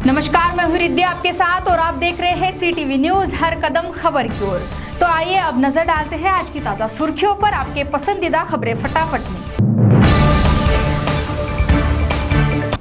नमस्कार, मैं हूं रिद्या आपके साथ और आप देख रहे हैं CTV न्यूज, हर कदम खबर की ओर। तो आइए अब नजर डालते हैं आज की ताजा सुर्खियों पर। आपके पसंदीदा खबरें फटाफट में।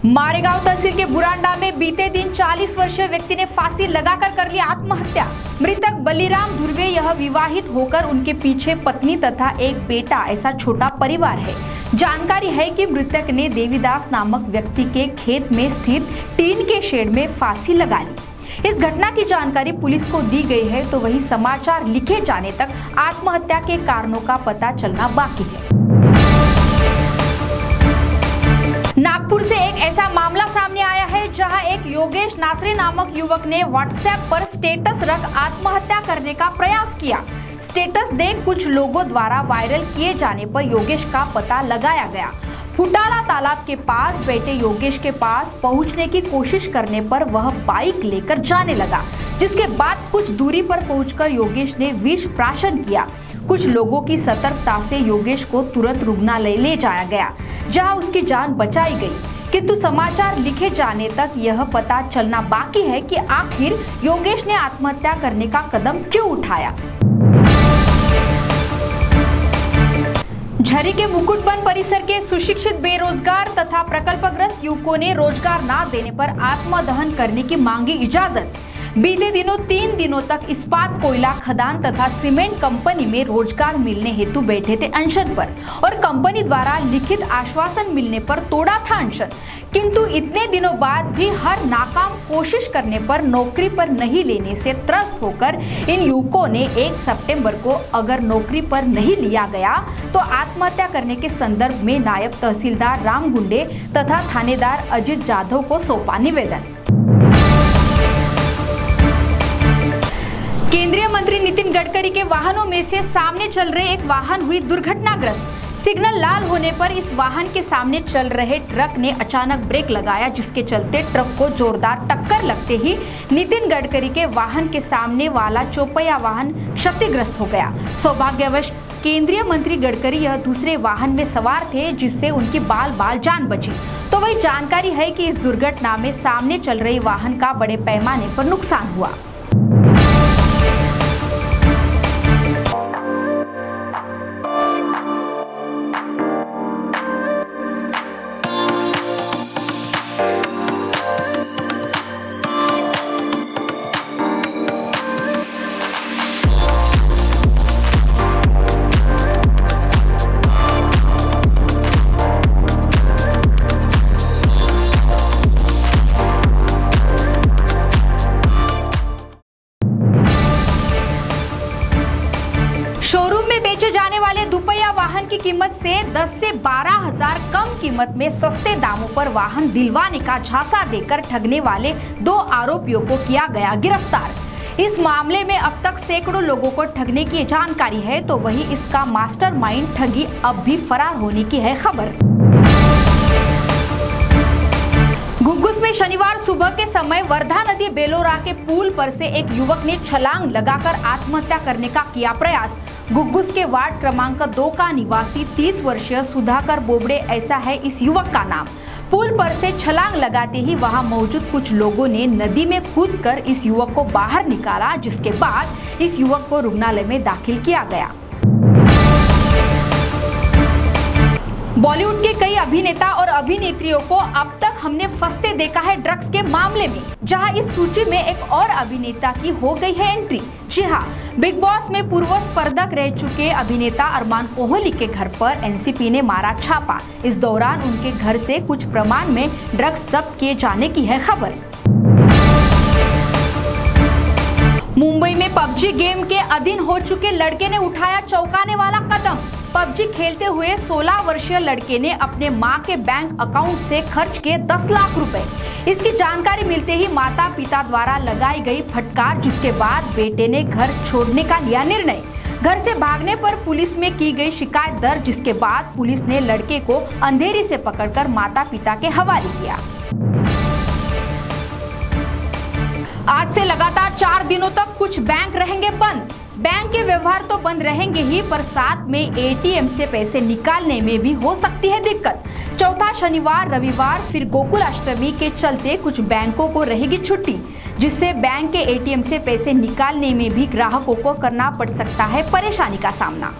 मारेगांव तहसील के बुरांडा में बीते दिन 40 वर्षीय व्यक्ति ने फांसी लगाकर कर ली आत्महत्या। मृतक बलिराम धुर्वे यह विवाहित होकर उनके पीछे पत्नी तथा एक बेटा ऐसा छोटा परिवार है। जानकारी है कि मृतक ने देवीदास नामक व्यक्ति के खेत में स्थित टीन के शेड में फांसी लगा ली। इस घटना की जानकारी पुलिस को दी गई है, तो वहीं समाचार लिखे जाने तक आत्महत्या के कारणों का पता चलना बाकी है। नागपुर से एक ऐसा मामला सामने आया है जहां एक योगेश नासरे नामक युवक ने व्हाट्सएप पर स्टेटस रख आत्महत्या करने का प्रयास किया। स्टेटस देख कुछ लोगों द्वारा वायरल किए जाने पर योगेश का पता लगाया गया। फुटाला तालाब के पास बैठे योगेश के पास पहुंचने की कोशिश करने पर वह बाइक लेकर जाने लगा, जिसके बाद कुछ दूरी पर पहुंचकर योगेश ने विष प्राशन किया। कुछ लोगों की सतर्कता से योगेश को तुरंत रुग्णालय ले जाया गया, जहां उसकी जान बचाई गई। किंतु समाचार लिखे जाने तक यह पता चलना बाकी है कि आखिर योगेश ने आत्महत्या करने का कदम क्यों उठाया। झरी के मुकुटवन परिसर के सुशिक्षित बेरोजगार तथा प्रकल्पग्रस्त युवकों ने रोजगार न देने पर आत्मदहन करने की मांगी इजाजत। बीते दिनों 3 दिनों तक इस्पात, कोयला खदान तथा सीमेंट कंपनी में रोजगार मिलने हेतु बैठे थे अनशन पर और कंपनी द्वारा लिखित आश्वासन मिलने पर तोड़ा था अनशन। किंतु इतने दिनों बाद भी हर नाकाम कोशिश करने पर नौकरी पर नहीं लेने से त्रस्त होकर इन युवकों ने 1 सितंबर को अगर नौकरी पर नहीं लिया गया तो आत्महत्या करने के संदर्भ में नायब तहसीलदार राम गुंडे तथा थानेदार अजित जाधव को सौंपा निवेदन। केंद्रीय मंत्री नितिन गडकरी के वाहनों में से सामने चल रहे एक वाहन हुई दुर्घटनाग्रस्त। सिग्नल लाल होने पर इस वाहन के सामने चल रहे ट्रक ने अचानक ब्रेक लगाया, जिसके चलते ट्रक को जोरदार टक्कर लगते ही नितिन गडकरी के वाहन के सामने वाला चौपहिया वाहन क्षतिग्रस्त हो गया। सौभाग्यवश केंद्रीय मंत्री गडकरी यह दूसरे वाहन में सवार थे, जिससे उनकी बाल जान बची। तो वही जानकारी है कि इस दुर्घटना में सामने चल रही वाहन का बड़े पैमाने पर नुकसान हुआ। शोरूम में बेचे जाने वाले दुपहिया वाहन की कीमत से 10 से 12 हजार कम कीमत में सस्ते दामों पर वाहन दिलवाने का झांसा देकर ठगने वाले 2 आरोपियों को किया गया गिरफ्तार। इस मामले में अब तक सैकड़ों लोगों को ठगने की जानकारी है, तो वही इसका मास्टरमाइंड ठगी अब भी फरार होने की है खबर। घुग्गुस में शनिवार सुबह के समय वर्धा नदी बेलोरा के पुल पर से एक युवक ने छलांग लगाकर आत्महत्या करने का किया प्रयास। घुग्गुस के वार्ड क्रमांक 2 का निवासी 30 वर्षीय सुधाकर बोबड़े ऐसा है इस युवक का नाम। पुल पर से छलांग लगाते ही वहां मौजूद कुछ लोगों ने नदी में कूदकर इस युवक को बाहर निकाला, जिसके बाद इस युवक को रुग्णालय में दाखिल किया गया। बॉलीवुड के कई अभिनेता और अभिनेत्रियों को अब तक हमने फंसते देखा है ड्रग्स के मामले में, जहां इस सूची में एक और अभिनेता की हो गई है एंट्री। जी हां, बिग बॉस में पूर्व स्पर्धक रह चुके अभिनेता अरमान कोहली के घर पर एनसीपी ने मारा छापा। इस दौरान उनके घर से कुछ प्रमाण में ड्रग्स जब्त किए जाने की है खबर। मुंबई में पबजी गेम के अधीन हो चुके लड़के ने उठाया चौंकाने वाला कदम। पबजी खेलते हुए 16 वर्षीय लड़के ने अपने मां के बैंक अकाउंट से खर्च किए 10 लाख रुपए। इसकी जानकारी मिलते ही माता पिता द्वारा लगाई गई फटकार, जिसके बाद बेटे ने घर छोड़ने का लिया निर्णय। घर से भागने पर पुलिस में की गई शिकायत दर्ज, जिसके बाद पुलिस ने लड़के को अंधेरी से पकड़कर माता पिता के हवाले किया। आज से लगातार 4 दिनों तक कुछ बैंक रहेंगे बंद। बैंक के व्यवहार तो बंद रहेंगे ही, पर साथ में एटीएम से पैसे निकालने में भी हो सकती है दिक्कत। चौथा शनिवार, रविवार, फिर गोकुलाष्टमी के चलते कुछ बैंकों को रहेगी छुट्टी, जिससे बैंक के एटीएम से पैसे निकालने में भी ग्राहकों को करना पड़ सकता है परेशानी का सामना।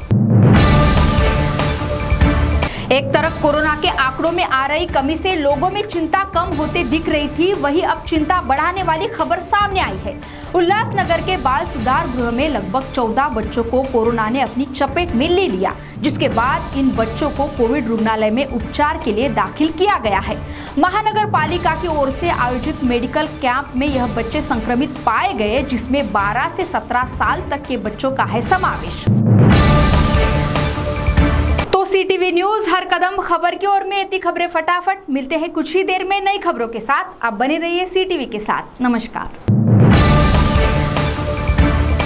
एक तरफ कोरोना के आंकड़ों में आ रही कमी से लोगों में चिंता कम होते दिख रही थी, वहीं अब चिंता बढ़ाने वाली खबर सामने आई है। उल्लासनगर के बाल सुधार गृह में लगभग 14 बच्चों को कोरोना ने अपनी चपेट में ले लिया, जिसके बाद इन बच्चों को कोविड रुग्णालय में उपचार के लिए दाखिल किया गया है। महानगर पालिका की ओर से आयोजित मेडिकल कैंप में यह बच्चे संक्रमित पाए गए, जिसमें 12 से 17 साल तक के बच्चों का है समावेश। सीटीवी न्यूज हर कदम खबर की ओर में इतनी खबरें फटाफट। मिलते हैं कुछ ही देर में नई खबरों के साथ। आप बने रहिए सीटीवी के साथ। नमस्कार।